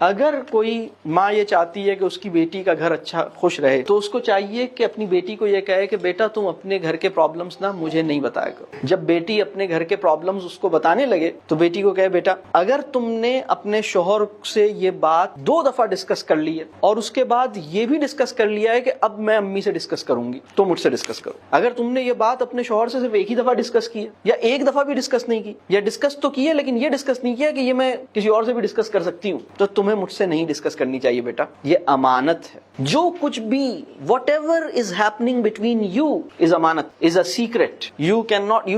اگر کوئی ماں یہ چاہتی ہے کہ اس کی بیٹی کا گھر اچھا خوش رہے تو اس کو چاہیے کہ اپنی بیٹی کو یہ کہے کہ بیٹا تم اپنے گھر کے پرابلمز نا مجھے نہیں بتایا کرو. جب بیٹی اپنے گھر کے پرابلمز اس کو بتانے لگے تو بیٹی کو کہے بیٹا اگر تم نے اپنے شوہر سے یہ بات 2 دفعہ ڈسکس کر لی ہے اور اس کے بعد یہ بھی ڈسکس کر لیا ہے کہ اب میں امی سے ڈسکس کروں گی تو مجھ سے ڈسکس کرو. اگر تم نے یہ بات اپنے شوہر سے صرف 1 ہی دفعہ ڈسکس کی ہے یا 1 دفعہ بھی ڈسکس نہیں کی یا ڈسکس تو کی ہے لیکن یہ ڈسکس نہیں کیا کہ یہ میں کسی اور سے بھی ڈسکس کر سکتی ہوں تو تمہیں مجھ سے نہیں ڈسکس کرنی چاہیے بیٹا. یہ امانت ہے. جو کچھ بھی whatever is happening between you is امانت, is a secret. You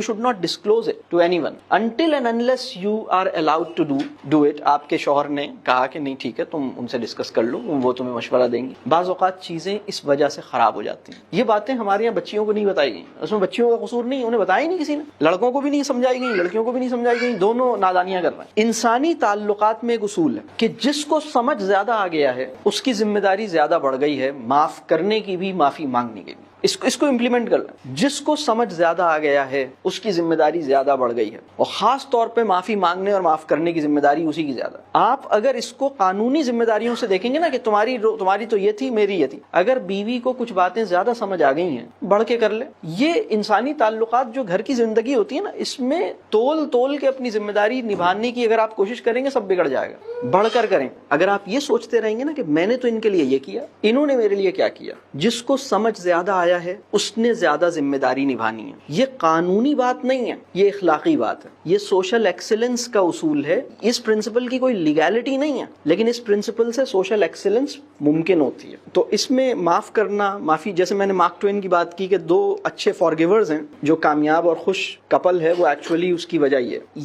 should not disclose it to anyone until and unless you are allowed to do it. آپ کے شوہر نے کہا کہ نہیں ٹھیک ہے تم ان سے ڈسکس کر لو, وہ تمہیں مشورہ دیں گی. بعض اوقات چیزیں اس وجہ سے خراب ہو جاتی ہیں. یہ باتیں ہمارے یہاں بچیوں کو نہیں بتائی گئی, اس میں بچیوں کا قصور نہیں, انہیں بتایا نہیں کسی نے. لڑکوں کو بھی نہیں سمجھائی گئی, لڑکیوں کو بھی نہیں سمجھائی گئی, دونوں نادانیاں کر رہے ہیں. انسانی تعلقات میں ایک اصول ہے کہ جس کو سمجھ زیادہ آ گیا ہے اس کی ذمہ داری زیادہ بڑھ گئی ہے, معاف کرنے کی بھی معافی مانگنے کی بھی. اس کو امپلیمنٹ کر لیں. جس کو سمجھ زیادہ آ گیا ہے اس کی ذمہ داری زیادہ بڑھ گئی ہے, اور خاص طور پہ معافی مانگنے اور معاف کرنے کی ذمہ داری اسی کی زیادہ. آپ اگر اس کو قانونی ذمہ داریوں سے دیکھیں گے نا کہ تمہاری تو یہ تھی میری یہ تھی, اگر بیوی کو کچھ باتیں زیادہ سمجھ آ گئی ہیں بڑھ کے کر لے. یہ انسانی تعلقات جو گھر کی زندگی ہوتی ہے نا, اس میں تول کے اپنی ذمہ داری نبھانے کی اگر آپ کوشش کریں گے سب بگڑ جائے گا. بڑھ کر کریں. اگر آپ یہ سوچتے رہیں گے نا کہ میں نے تو ان کے لیے یہ کیا, انہوں نے میرے لیے کیا کیا, جس کو سمجھ زیادہ آیا ہے اس نے زیادہ ذمہ داری نبھانی ہے. یہ قانونی بات نہیں ہے, یہ اخلاقی بات ہے. یہ سوشل ایکسیلنس کا اصول ہے. اس پرنسپل کی کوئی لیگیلٹی نہیں ہے لیکن اس پرنسپل سے سوشل ایکسیلنس ممکن ہوتی ہے. تو اس میں معاف کرنا, معافی, جیسے میں نے مارک ٹوین کی بات کی کہ 2 اچھے فارگیورز ہیں, جو کامیاب اور خوش کپل ہے وہ ایکچولی اس کی وجہ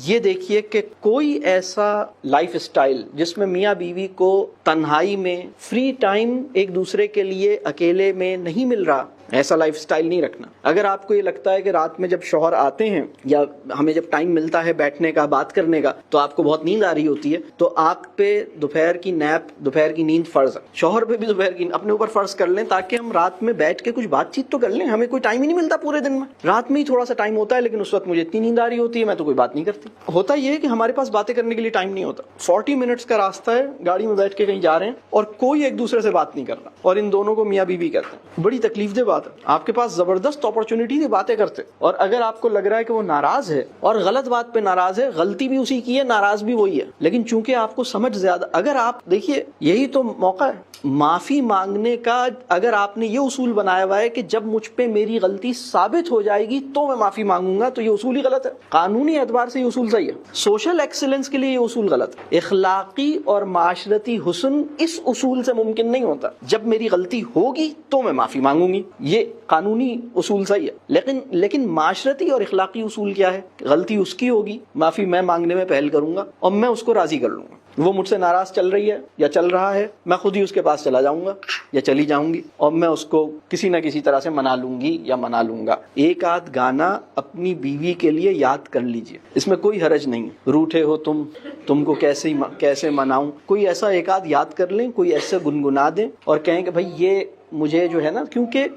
یہ دیکھیے کہ کوئی ایسا لائف اسٹائل جس میں میاں بیوی کو تنہائی میں فری ٹائم ایک دوسرے کے لیے اکیلے میں نہیں مل رہا, ایسا لائف سٹائل نہیں رکھنا. اگر آپ کو یہ لگتا ہے کہ رات میں جب شوہر آتے ہیں یا ہمیں جب ٹائم ملتا ہے بیٹھنے کا, بات کرنے کا, تو آپ کو بہت نیند آ رہی ہوتی ہے, تو آپ پہ دوپہر کی نیپ, دوپہر کی نیند فرض ہے. شوہر پہ بھی دوپہر کی اپنے اوپر فرض کر لیں تاکہ ہم رات میں بیٹھ کے کچھ بات چیت تو کر لیں. ہمیں کوئی ٹائم ہی نہیں ملتا پورے دن میں, رات میں ہی تھوڑا سا ٹائم ہوتا ہے لیکن اس وقت مجھے اتنی نیند آ رہی ہوتی ہے میں تو کوئی بات نہیں کرتی. ہوتا یہ ہے کہ ہمارے پاس باتیں کرنے کے لیے ٹائم نہیں ہوتا. 40 منٹس کا راستہ ہے, گاڑی میں بیٹھ کے کہیں جا رہے ہیں اور کوئی ایک دوسرے سے بات نہیں کر رہا, اور ان دونوں کو میاں بیوی کہتے ہیں. بڑی تکلیف دہ بات ہے. آپ کے پاس زبردست اپرچونٹی تھی باتیں کرتے, اور اگر آپ کو لگ رہا ہے کہ وہ ناراض ہے اور غلط بات پہ ناراض ہے, غلطی بھی اسی کی ہے, ناراض بھی وہی ہے, لیکن چونکہ آپ کو سمجھ زیادہ, اگر آپ دیکھیے یہی تو موقع ہے معافی مانگنے کا. اگر آپ نے یہ اصول بنایا ہوا ہے کہ جب مجھ پہ میری غلطی ثابت ہو جائے گی تو میں معافی مانگوں گا, تو یہ اصول ہی غلط ہے. قانونی اعتبار سے یہ اصول صحیح ہے, سوشل ایکسیلنس کے لیے یہ اصول غلط ہے. اخلاقی اور معاشرتی حسن اس اصول سے ممکن نہیں ہوتا. جب میری غلطی ہوگی تو میں معافی مانگوں گی, یہ قانونی اصول صحیح ہے. لیکن معاشرتی اور اخلاقی اصول کیا ہے؟ غلطی اس کی ہوگی, معافی میں مانگنے میں پہل کروں گا اور میں اس کو راضی کر لوں گا. وہ مجھ سے ناراض چل رہی ہے یا چل رہا ہے, میں خود ہی اس کے پاس چلا جاؤں گا یا چلی جاؤں گی اور میں اس کو کسی نہ کسی طرح سے منا لوں گی یا منا لوں گا. ایک آدھ گانا اپنی بیوی کے لیے یاد کر لیجئے, اس میں کوئی حرج نہیں. روٹھے ہو تم کو کیسے مناؤں, کوئی ایسا ایک آدھ یاد کر لیں, کوئی ایسے گنگنا دیں اور کہیں کہ بھائی یہ مجھے جو ہے نا, کیونکہ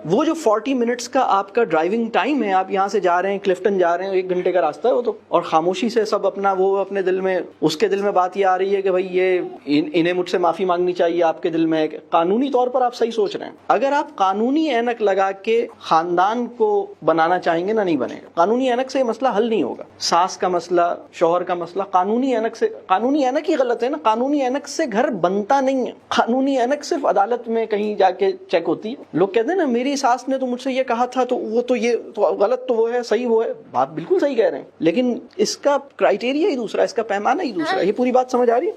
وہ جو 40 منٹس کا آپ کا ڈرائیونگ ٹائم ہے, آپ یہاں سے جا رہے ہیں کلفٹن جا رہے ہیں, 1 گھنٹے کا راستہ ہے وہ تو, اور خاموشی سے سب اپنا وہ اپنے دل میں, اس کے دل میں بات یہ آ رہی ہے کہ بھائی یہ انہیں مجھ سے معافی مانگنی چاہیے. آپ کے دل میں قانونی طور پر آپ صحیح سوچ رہے ہیں. اگر آپ قانونی اینک لگا کے خاندان کو بنانا چاہیں گے نا, نہیں بنے گا. قانونی اینک سے یہ مسئلہ حل نہیں ہوگا. ساس کا مسئلہ, شوہر کا مسئلہ قانونی اینک ہی غلط ہے نا. قانونی اینک سے گھر بنتا نہیں ہے. قانونی اینک صرف عدالت میں کہیں جا کے چیک ہوتی ہے. لوگ کہتے ہیں نا میری ساس نے تو مجھ سے یہ کہا تھا تو وہ تو یہ تو غلط, تو وہ ہے, صحیح وہ ہے. بات بالکل صحیح کہہ رہے ہیں لیکن اس کا کرائیٹیریا ہی دوسرا, اس کا پیمانہ ہی دوسرا. یہ پوری بات سمجھ آ رہی ہے؟